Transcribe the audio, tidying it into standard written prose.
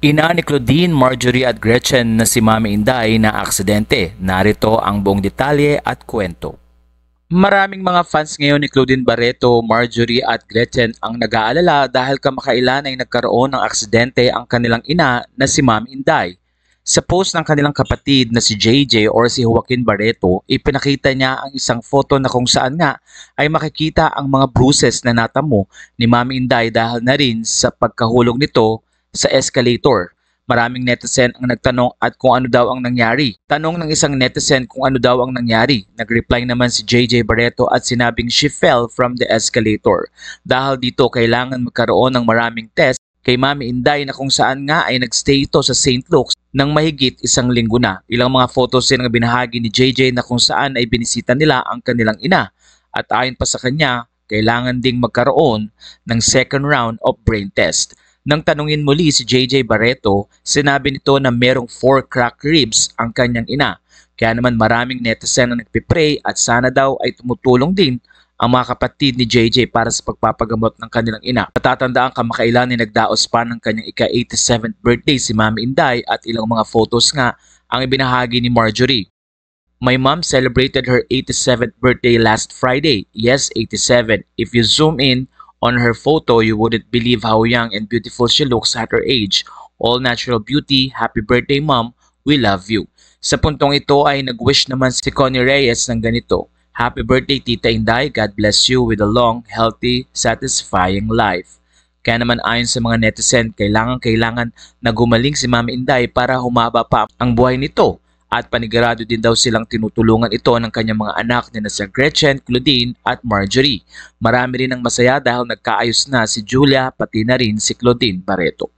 Ina ni Claudine, Marjorie at Gretchen na si Mami Inday na aksidente. Narito ang buong detalye at kwento. Maraming mga fans ngayon ni Claudine Barreto, Marjorie at Gretchen ang nag-aalala dahil kamakailan ay nagkaroon ng aksidente ang kanilang ina na si Mami Inday. Sa post ng kanilang kapatid na si JJ or si Joaquin Barreto, ipinakita niya ang isang photo na kung saan nga ay makikita ang mga bruises na natamo ni Mami Inday dahil na rin sa pagkahulog nito sa escalator. Maraming netizen ang nagtanong at kung ano daw ang nangyari. Tanong ng isang netizen kung ano daw ang nangyari. Nag-reply naman si JJ Barreto at sinabing she fell from the escalator. Dahil dito kailangan magkaroon ng maraming test kay Mami Inday na kung saan nga ay nagstay ito sa St. Luke's ng mahigit isang linggo na. Ilang mga photos din ang binahagi ni JJ na kung saan ay binisita nila ang kanilang ina. At ayon pa sa kanya, kailangan ding magkaroon ng second round of brain test. Nang tanungin muli si JJ Barreto, sinabi nito na merong 4 cracked ribs ang kanyang ina. Kaya naman maraming netizen na nagpipray at sana daw ay tumutulong din ang mga kapatid ni JJ para sa pagpapagamot ng kanilang ina. Patatandaan kamakailan ni nagdaos pa ng kanyang ika-87th birthday si Mami Inday at ilang mga photos nga ang ibinahagi ni Marjorie. My mom celebrated her 87th birthday last Friday. Yes, 87. If you zoom in on her photo, you wouldn't believe how young and beautiful she looks at her age. All natural beauty. Happy birthday, Mom. We love you. Sa puntong ito ay nag-wish naman si Connie Reyes ng ganito. Happy birthday, Tita Inday. God bless you with a long, healthy, satisfying life. Kaya naman ayon sa mga netizen, kailangan na gumaling si Mami Inday para humaba pa ang buhay nito. At panigurado din daw silang tinutulungan ito ng kanyang mga anak na si Gretchen, Claudine at Marjorie. Marami rin ang masaya dahil nagkaayos na si Julia pati na rin si Claudine Barreto.